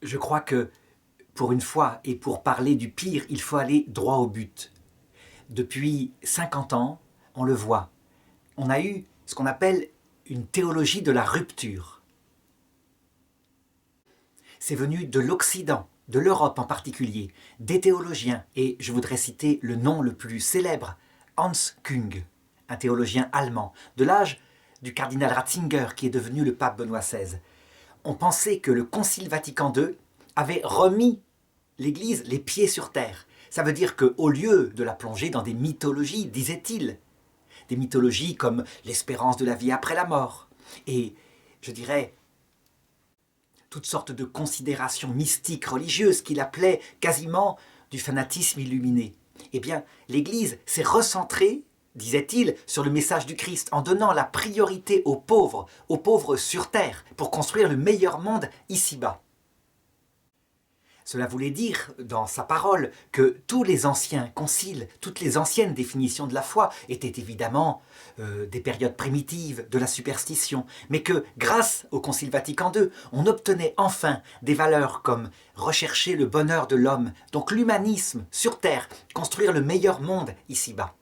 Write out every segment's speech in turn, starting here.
Je crois que, pour une fois, et pour parler du pire, il faut aller droit au but. Depuis 50 ans, on le voit, on a eu ce qu'on appelle une théologie de la rupture. C'est venu de l'Occident, de l'Europe en particulier, des théologiens, et je voudrais citer le nom le plus célèbre, Hans Küng, un théologien allemand, de l'âge du cardinal Ratzinger qui est devenu le pape Benoît XVI. On pensait que le Concile Vatican II avait remis l'Église les pieds sur terre. Ça veut dire qu'au lieu de la plonger dans des mythologies, disait-il, des mythologies comme l'espérance de la vie après la mort, et je dirais toutes sortes de considérations mystiques religieuses qu'il appelait quasiment du fanatisme illuminé. Eh bien, l'Église s'est recentrée, disait-il, sur le message du Christ en donnant la priorité aux pauvres sur terre, pour construire le meilleur monde ici-bas. Cela voulait dire, dans sa parole, que tous les anciens conciles, toutes les anciennes définitions de la foi étaient évidemment des périodes primitives de la superstition, mais que, grâce au Concile Vatican II, on obtenait enfin des valeurs comme rechercher le bonheur de l'homme, donc l'humanisme sur Terre, construire le meilleur monde ici-bas.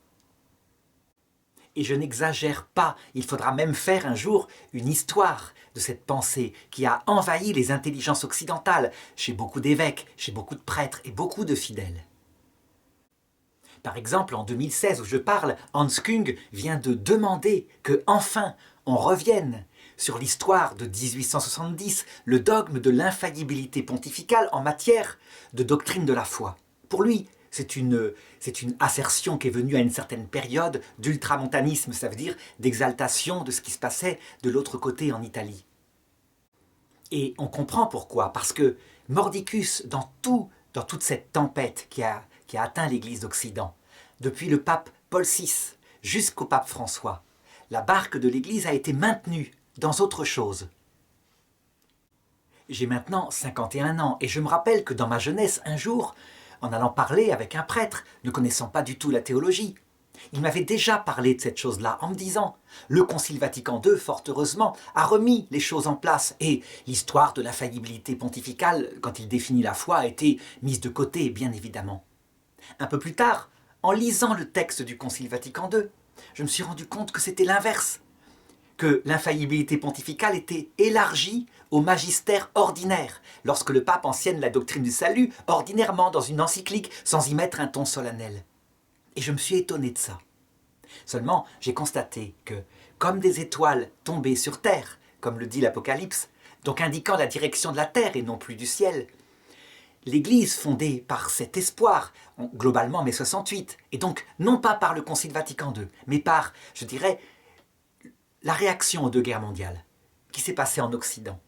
Et je n'exagère pas, il faudra même faire un jour une histoire de cette pensée qui a envahi les intelligences occidentales, chez beaucoup d'évêques, chez beaucoup de prêtres et beaucoup de fidèles. Par exemple, en 2016, où je parle, Hans Küng vient de demander que, enfin, on revienne sur l'histoire de 1870, le dogme de l'infaillibilité pontificale en matière de doctrine de la foi. Pour lui, c'est une assertion qui est venue à une certaine période d'ultramontanisme, ça veut dire d'exaltation de ce qui se passait de l'autre côté en Italie. Et on comprend pourquoi, parce que mordicus, dans toute cette tempête qui a atteint l'Église d'Occident, depuis le pape Paul VI jusqu'au pape François, la barque de l'Église a été maintenue dans autre chose. J'ai maintenant 51 ans et je me rappelle que dans ma jeunesse, un jour, en allant parler avec un prêtre, ne connaissant pas du tout la théologie, il m'avait déjà parlé de cette chose-là en me disant « Le Concile Vatican II, fort heureusement, a remis les choses en place et l'histoire de l'infaillibilité pontificale, quand il définit la foi, a été mise de côté, bien évidemment. » Un peu plus tard, en lisant le texte du Concile Vatican II, je me suis rendu compte que c'était l'inverse, que l'infaillibilité pontificale était élargie au magistère ordinaire, lorsque le pape enseigne la doctrine du salut ordinairement dans une encyclique sans y mettre un ton solennel. Et je me suis étonné de ça. Seulement, j'ai constaté que, comme des étoiles tombées sur terre, comme le dit l'Apocalypse, donc indiquant la direction de la terre et non plus du ciel, l'Église fondée par cet espoir, globalement mai 68, et donc non pas par le Concile Vatican II, mais par, je dirais, la réaction aux deux guerres mondiales, qui s'est passée en Occident.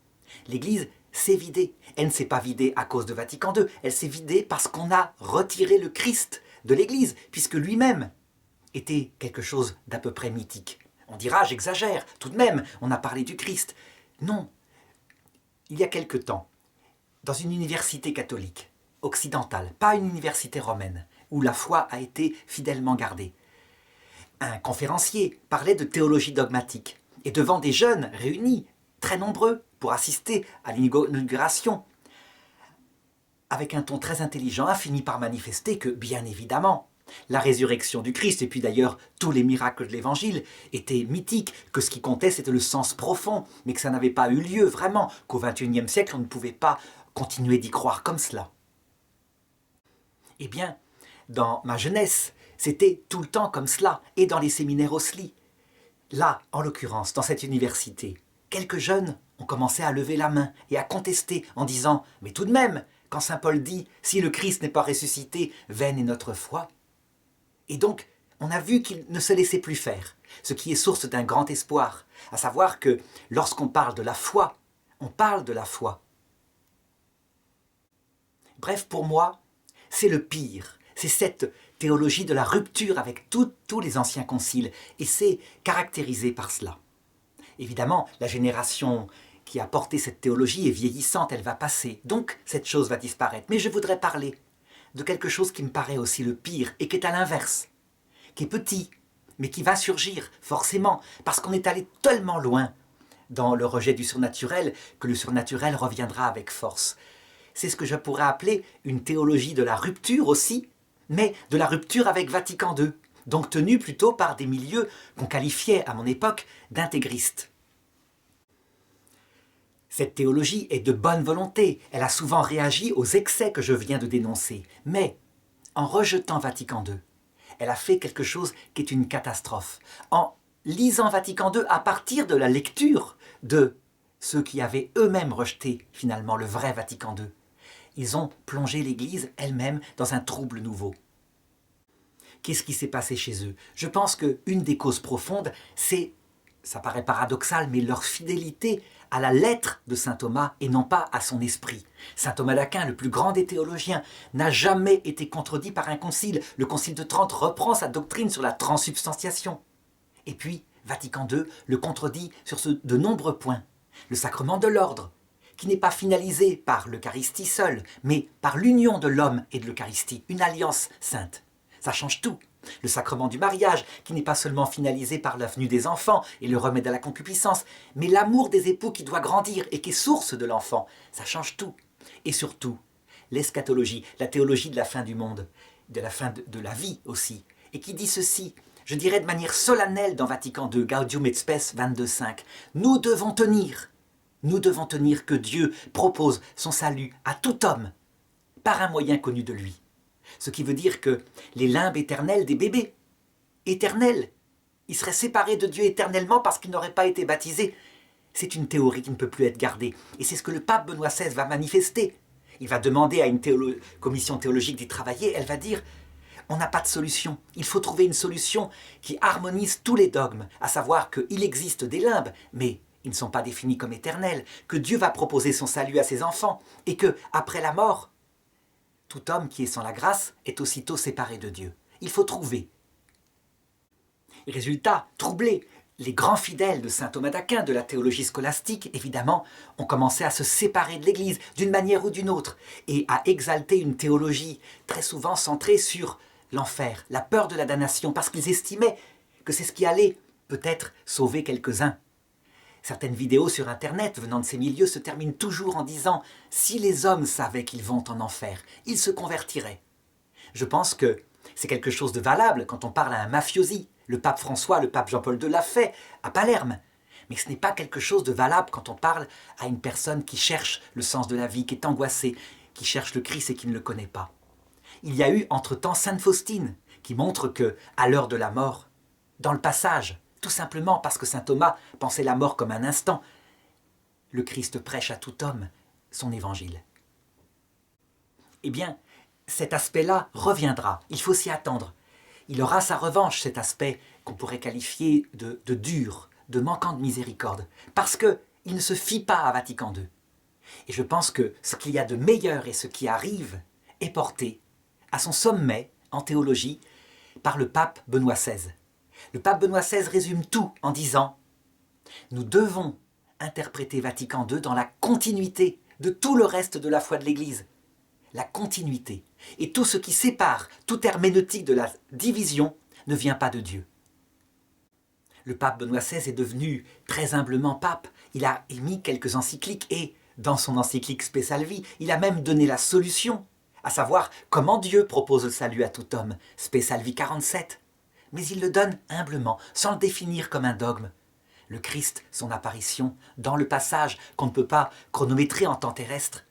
L'Église s'est vidée. Elle ne s'est pas vidée à cause de Vatican II, elle s'est vidée parce qu'on a retiré le Christ de l'Église, puisque lui-même était quelque chose d'à peu près mythique. On dira, j'exagère, tout de même, on a parlé du Christ. Non, il y a quelque temps, dans une université catholique, occidentale, pas une université romaine, où la foi a été fidèlement gardée, un conférencier parlait de théologie dogmatique, et devant des jeunes réunis, très nombreux, pour assister à l'inauguration, avec un ton très intelligent, a fini par manifester que, bien évidemment, la résurrection du Christ, et puis d'ailleurs tous les miracles de l'Évangile, étaient mythiques, que ce qui comptait c'était le sens profond, mais que ça n'avait pas eu lieu vraiment, qu'au XXIe siècle on ne pouvait pas continuer d'y croire comme cela. Eh bien, dans ma jeunesse, c'était tout le temps comme cela, et dans les séminaires aussi. Là, en l'occurrence, dans cette université, quelques jeunes ont commencé à lever la main et à contester en disant « Mais tout de même, quand saint Paul dit « Si le Christ n'est pas ressuscité, vaine est notre foi », et donc, on a vu qu'il ne se laissait plus faire, ce qui est source d'un grand espoir, à savoir que lorsqu'on parle de la foi, on parle de la foi. Bref, pour moi, c'est le pire, c'est cette théologie de la rupture avec tous les anciens conciles, et c'est caractérisé par cela. Évidemment, la génération qui a porté cette théologie est vieillissante, elle va passer, donc cette chose va disparaître. Mais je voudrais parler de quelque chose qui me paraît aussi le pire, et qui est à l'inverse, qui est petit, mais qui va surgir forcément, parce qu'on est allé tellement loin dans le rejet du surnaturel, que le surnaturel reviendra avec force. c'est ce que je pourrais appeler une théologie de la rupture aussi, mais de la rupture avec Vatican II, donc tenue plutôt par des milieux qu'on qualifiait à mon époque d'intégristes. Cette théologie est de bonne volonté, elle a souvent réagi aux excès que je viens de dénoncer, mais en rejetant Vatican II, elle a fait quelque chose qui est une catastrophe. En lisant Vatican II à partir de la lecture de ceux qui avaient eux-mêmes rejeté finalement le vrai Vatican II, ils ont plongé l'Église elle-même dans un trouble nouveau. Qu'est-ce qui s'est passé chez eux? Je pense qu'une des causes profondes, c'est, ça paraît paradoxal, mais leur fidélité à la lettre de saint Thomas et non pas à son esprit. Saint Thomas d'Aquin, le plus grand des théologiens, n'a jamais été contredit par un concile. Le concile de Trente reprend sa doctrine sur la transsubstantiation. Et puis, Vatican II le contredit sur de nombreux points. Le sacrement de l'ordre, qui n'est pas finalisé par l'Eucharistie seule, mais par l'union de l'homme et de l'Eucharistie, une alliance sainte. Ça change tout. Le sacrement du mariage, qui n'est pas seulement finalisé par la venue des enfants et le remède à la concupiscence, mais l'amour des époux qui doit grandir et qui est source de l'enfant, ça change tout. Et surtout, l'eschatologie, la théologie de la fin du monde, de la fin de la vie aussi, et qui dit ceci, je dirais de manière solennelle dans Vatican II, Gaudium et Spes 22.5, nous devons tenir que Dieu propose son salut à tout homme, par un moyen connu de lui. Ce qui veut dire que les limbes éternelles des bébés, éternels, ils seraient séparés de Dieu éternellement parce qu'ils n'auraient pas été baptisés. C'est une théorie qui ne peut plus être gardée. Et c'est ce que le pape Benoît XVI va manifester. Il va demander à une commission théologique d'y travailler. Elle va dire, on n'a pas de solution. Il faut trouver une solution qui harmonise tous les dogmes, à savoir qu'il existe des limbes, mais ils ne sont pas définis comme éternels, que Dieu va proposer son salut à ses enfants, et que, après la mort, tout homme qui est sans la grâce est aussitôt séparé de Dieu. Il faut trouver. Résultat, troublés, les grands fidèles de saint Thomas d'Aquin, de la théologie scolastique, évidemment, ont commencé à se séparer de l'Église d'une manière ou d'une autre, et à exalter une théologie très souvent centrée sur l'enfer, la peur de la damnation, parce qu'ils estimaient que c'est ce qui allait peut-être sauver quelques-uns. Certaines vidéos sur Internet venant de ces milieux se terminent toujours en disant « Si les hommes savaient qu'ils vont en enfer, ils se convertiraient ». Je pense que c'est quelque chose de valable quand on parle à un mafiosi. Le pape François, le pape Jean-Paul II l'a fait à Palerme. Mais ce n'est pas quelque chose de valable quand on parle à une personne qui cherche le sens de la vie, qui est angoissée, qui cherche le Christ et qui ne le connaît pas. Il y a eu entre-temps Sainte Faustine qui montre que, à l'heure de la mort, dans le passage, tout simplement parce que saint Thomas pensait la mort comme un instant, le Christ prêche à tout homme son évangile. Eh bien, cet aspect-là reviendra, il faut s'y attendre. Il aura sa revanche, cet aspect qu'on pourrait qualifier de dur, de manquant de miséricorde, parce qu'il ne se fie pas à Vatican II. Et je pense que ce qu'il y a de meilleur et ce qui arrive est porté à son sommet en théologie par le pape Benoît XVI. Le pape Benoît XVI résume tout en disant « Nous devons interpréter Vatican II dans la continuité de tout le reste de la foi de l'Église. » La continuité. Et tout ce qui sépare, toute herméneutique de la division ne vient pas de Dieu. Le pape Benoît XVI est devenu très humblement pape. Il a émis quelques encycliques et, dans son encyclique Spe Salvi, il a même donné la solution, à savoir comment Dieu propose le salut à tout homme, Spe Salvi 47. Mais il le donne humblement, sans le définir comme un dogme. Le Christ, son apparition, dans le passage qu'on ne peut pas chronométrer en temps terrestre,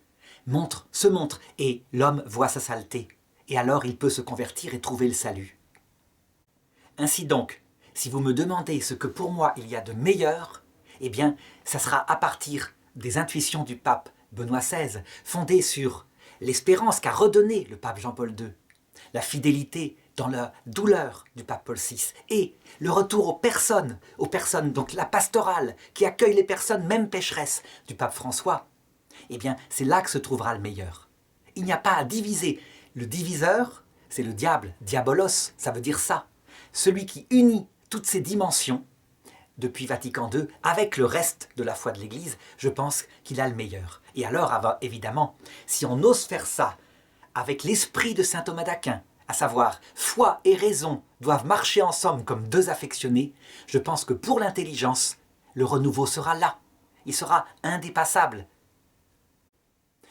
se montre, et l'homme voit sa saleté. Et alors il peut se convertir et trouver le salut. Ainsi donc, si vous me demandez ce que pour moi il y a de meilleur, eh bien, ça sera à partir des intuitions du pape Benoît XVI, fondées sur l'espérance qu'a redonnée le pape Jean-Paul II, la fidélité dans la douleur du pape Paul VI, et le retour aux personnes, donc la pastorale, qui accueille les personnes, même pécheresses, du pape François, eh bien, c'est là que se trouvera le meilleur. Il n'y a pas à diviser. Le diviseur, c'est le diable, diabolos, ça veut dire ça. Celui qui unit toutes ces dimensions, depuis Vatican II, avec le reste de la foi de l'Église, je pense qu'il a le meilleur. Et alors, évidemment, si on ose faire ça avec l'esprit de saint Thomas d'Aquin, à savoir foi et raison doivent marcher ensemble comme deux affectionnés, je pense que pour l'intelligence, le renouveau sera là. Il sera indépassable.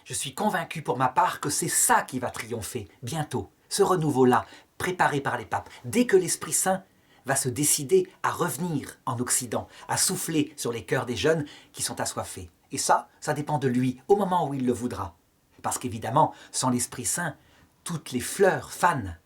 Je suis convaincu pour ma part que c'est ça qui va triompher bientôt, ce renouveau-là, préparé par les papes, dès que l'Esprit Saint va se décider à revenir en Occident, à souffler sur les cœurs des jeunes qui sont assoiffés. Et ça dépend de lui, au moment où il le voudra. Parce qu'évidemment, sans l'Esprit Saint, toutes les fleurs fanent.